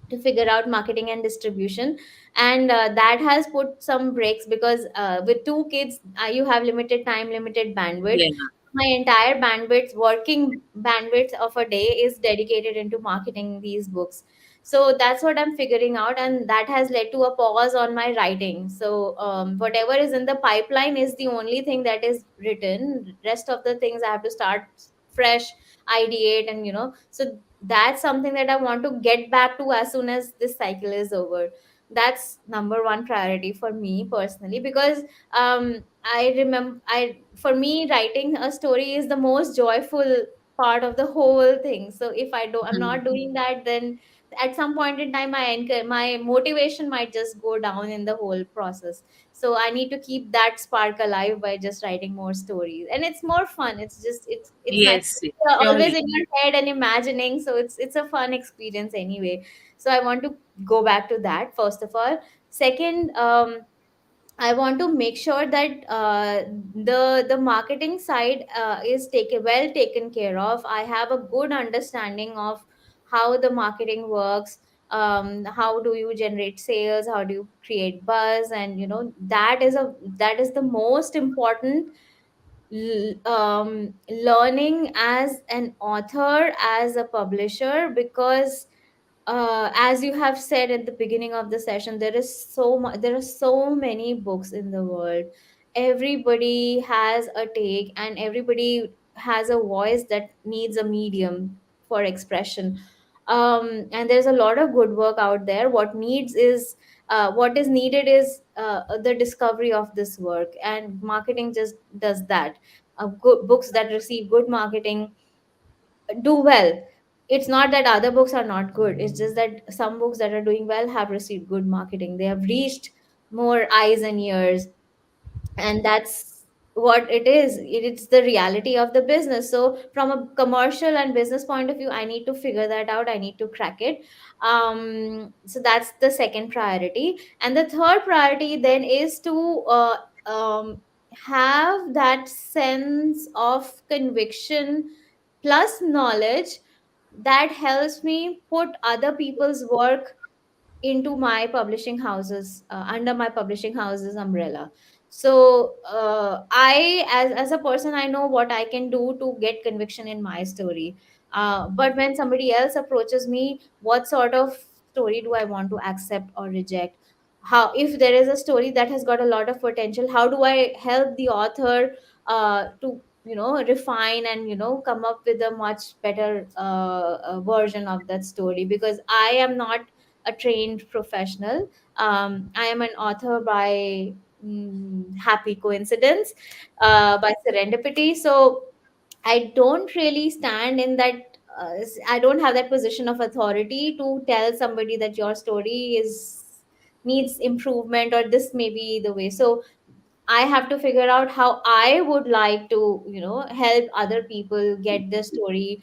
to figure out marketing and distribution. And that has put some breaks, because with two kids, you have limited time, limited bandwidth. Yeah. My entire bandwidth, working bandwidth of a day, is dedicated into marketing these books. So that's what I'm figuring out, and that has led to a pause on my writing. So whatever is in the pipeline is the only thing that is written. Rest of the things I have to start fresh, ideate, and so that's something that I want to get back to as soon as this cycle is over. That's number one priority for me personally, because I remember, I for me, writing a story is the most joyful part of the whole thing. So if I'm not doing that, then at some point in time, my motivation might just go down in the whole process. So I need to keep that spark alive by just writing more stories, and it's more fun. It's nice. Yes, You're always surely. in your head and imagining, so it's a fun experience anyway. So I want to go back to that, first of all. Second, I want to make sure that the marketing side is taken care of. I have a good understanding of how the marketing works, how do you generate sales, how do you create buzz, and that is the most important learning as an author, as a publisher, because as you have said at the beginning of the session, there are so many books in the world. Everybody has a take, and everybody has a voice that needs a medium for expression. And there's a lot of good work out there. What is needed is the discovery of this work, and marketing just does that. Good books that receive good marketing do well. It's not that other books are not good, it's just that some books that are doing well have received good marketing, they have reached more eyes and ears. And that's what it is. It's the reality of the business. So from a commercial and business point of view, I need to figure that out, I need to crack it. So that's the second priority. And the third priority then is to have that sense of conviction plus knowledge that helps me put other people's work into my publishing houses, under my publishing houses umbrella. So as a person, I know what I can do to get conviction in my story. But when somebody else approaches me, what sort of story do I want to accept or reject? How, if there is a story that has got a lot of potential, how do I help the author to refine and come up with a much better version of that story? Because I am not a trained professional. I am an author by happy coincidence, by serendipity. So I don't really stand in that. I don't have that position of authority to tell somebody that your story is needs improvement, or this may be the way. So I have to figure out how I would like to, help other people get the story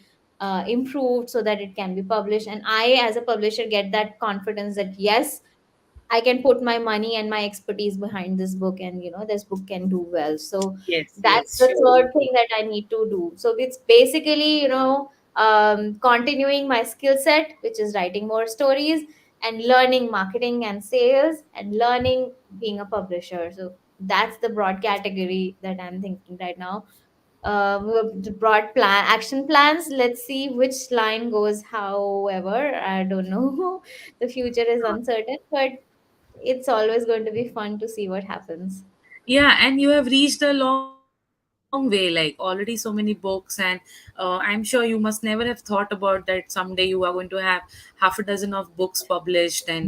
improved so that it can be published. And I, as a publisher, get that confidence that yes, I can put my money and my expertise behind this book, and this book can do well. So Yes, that's yes, the surely. third thing that I need to do. So it's basically, continuing my skill set, which is writing more stories, and learning marketing and sales, and learning being a publisher. So that's the broad category that I'm thinking right now. The broad plan, action plans. Let's see which line goes. However, I don't know. The future is uncertain, but it's always going to be fun to see what happens. Yeah, and you have reached a long way, like already so many books, and I'm sure you must never have thought about that someday you are going to have half a dozen of books published. And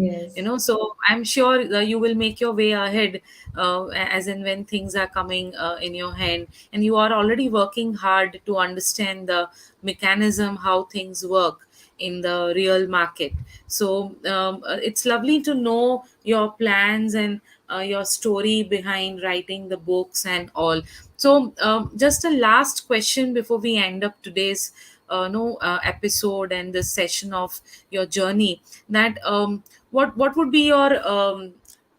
so Yes. I'm sure you will make your way ahead, as and when things are coming in your hand, and you are already working hard to understand the mechanism how things work in the real market. So it's lovely to know your plans and your story behind writing the books and all. So just a last question before we end up today's no episode and this session of your journey, that what would be your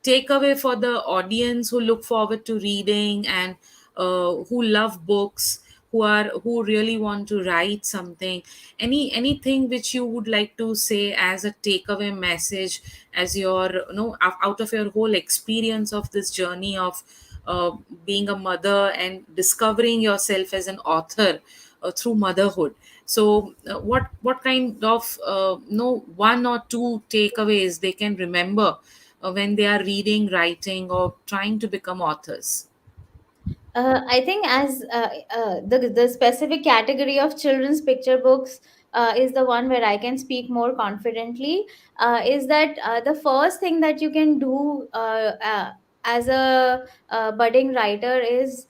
takeaway for the audience who look forward to reading, and who love books, who really want to write something? Anything which you would like to say as a takeaway message, as your out of your whole experience of this journey of uh, being a mother and discovering yourself as an author through motherhood? So what kind of no one or two takeaways they can remember when they are reading, writing, or trying to become authors? I think as the specific category of children's picture books is the one where I can speak more confidently. Is that the first thing that you can do as a budding writer is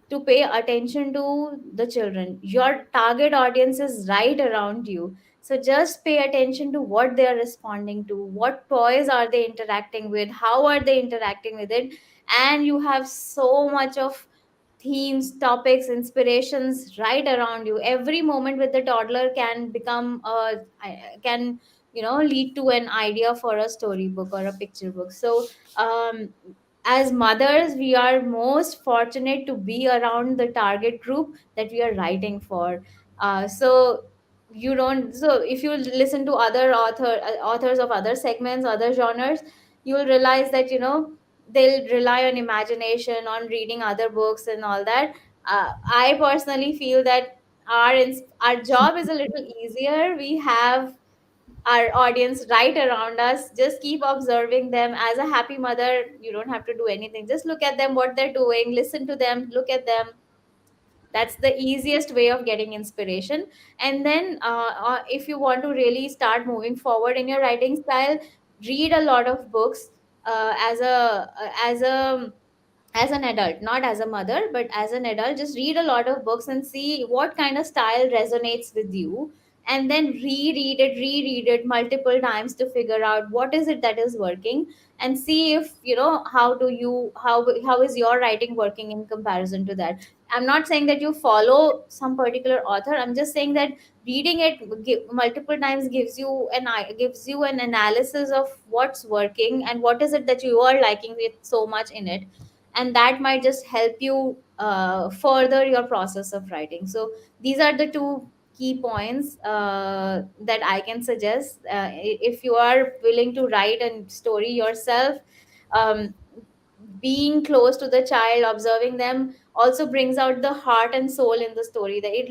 to pay attention to the children. Your target audience is right around you. So just pay attention to what they are responding to, what toys are they interacting with, how are they interacting with it. And you have so much of themes, topics, inspirations right around you. Every moment with the toddler can become can lead to an idea for a storybook or a picture book. So um, as mothers, we are most fortunate to be around the target group that we are writing for. So you don't, so if you listen to other authors of other segments, other genres, you will realize that, they'll rely on imagination, on reading other books and all that. I personally feel that our job is a little easier. We have our audience right around us. Just keep observing them. As a happy mother, you don't have to do anything, just look at them, what they're doing, listen to them, look at them. That's the easiest way of getting inspiration. And then if you want to really start moving forward in your writing style, read a lot of books. As an adult, not as a mother, but as an adult, just read a lot of books and see what kind of style resonates with you, and then reread it multiple times to figure out what is it that is working, and see if, how is your writing working in comparison to that. I'm not saying that you follow some particular author. I'm just saying that reading it multiple times gives you an analysis of what's working and what is it that you are liking with so much in it, and that might just help you further your process of writing. So these are the two key points that I can suggest. If you are willing to write a story yourself, um, being close to the child, observing them, also brings out the heart and soul in the story. That it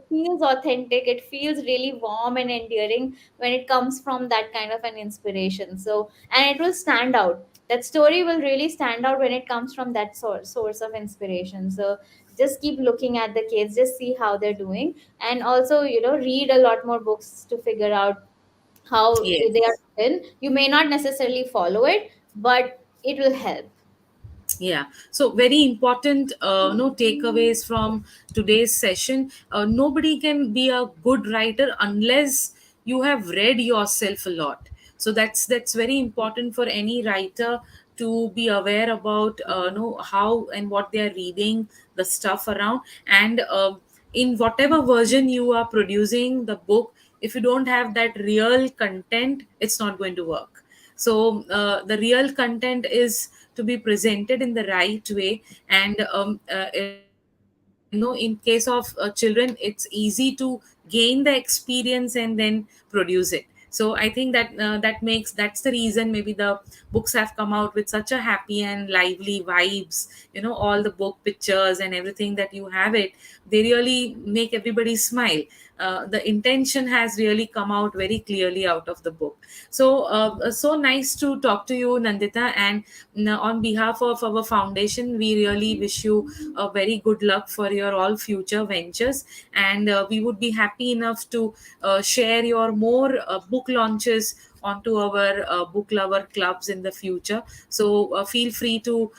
feels authentic, it feels really warm and endearing when it comes from that kind of an inspiration. So, and it will stand out. That story will really stand out when it comes from that source of inspiration. So just keep looking at the kids, just see how they're doing, and also, read a lot more books to figure out how they are Yes. written. You may not necessarily follow it, but it will help. Yeah, so very important no takeaways from today's session. Nobody can be a good writer unless you have read yourself a lot. So that's very important for any writer to be aware about know how and what they are reading, the stuff around. And in whatever version you are producing the book, if you don't have that real content, it's not going to work. So the real content is to be presented in the right way. And in case of children, it's easy to gain the experience and then produce it. So I think that's the reason maybe the books have come out with such a happy and lively vibes. All the book pictures and everything that you have it, they really make everybody smile. The intention has really come out very clearly out of the book. So so nice to talk to you, Nandita. And on behalf of our foundation, we really wish you a very good luck for your all future ventures. And we would be happy enough to share your more book launches onto our book lover clubs in the future. So feel free to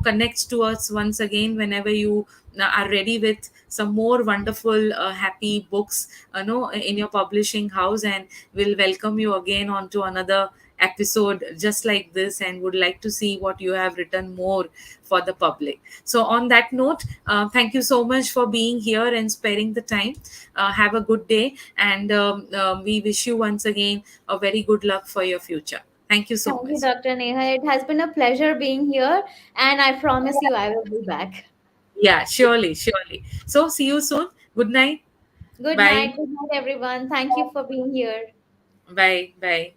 connect to us once again whenever you are ready with some more wonderful happy books in your publishing house, and we'll welcome you again onto another episode just like this, and would like to see what you have written more for the public. So on that note, thank you so much for being here and sparing the time. Have a good day, and we wish you once again a very good luck for your future. Thank you so Thank you, much. Dr. Neha. It has been a pleasure being here, and I promise you I will be back. Yeah, surely, surely. So see you soon. Good night. Good Bye. night. Good night, everyone. Thank you for being here. Bye. Bye.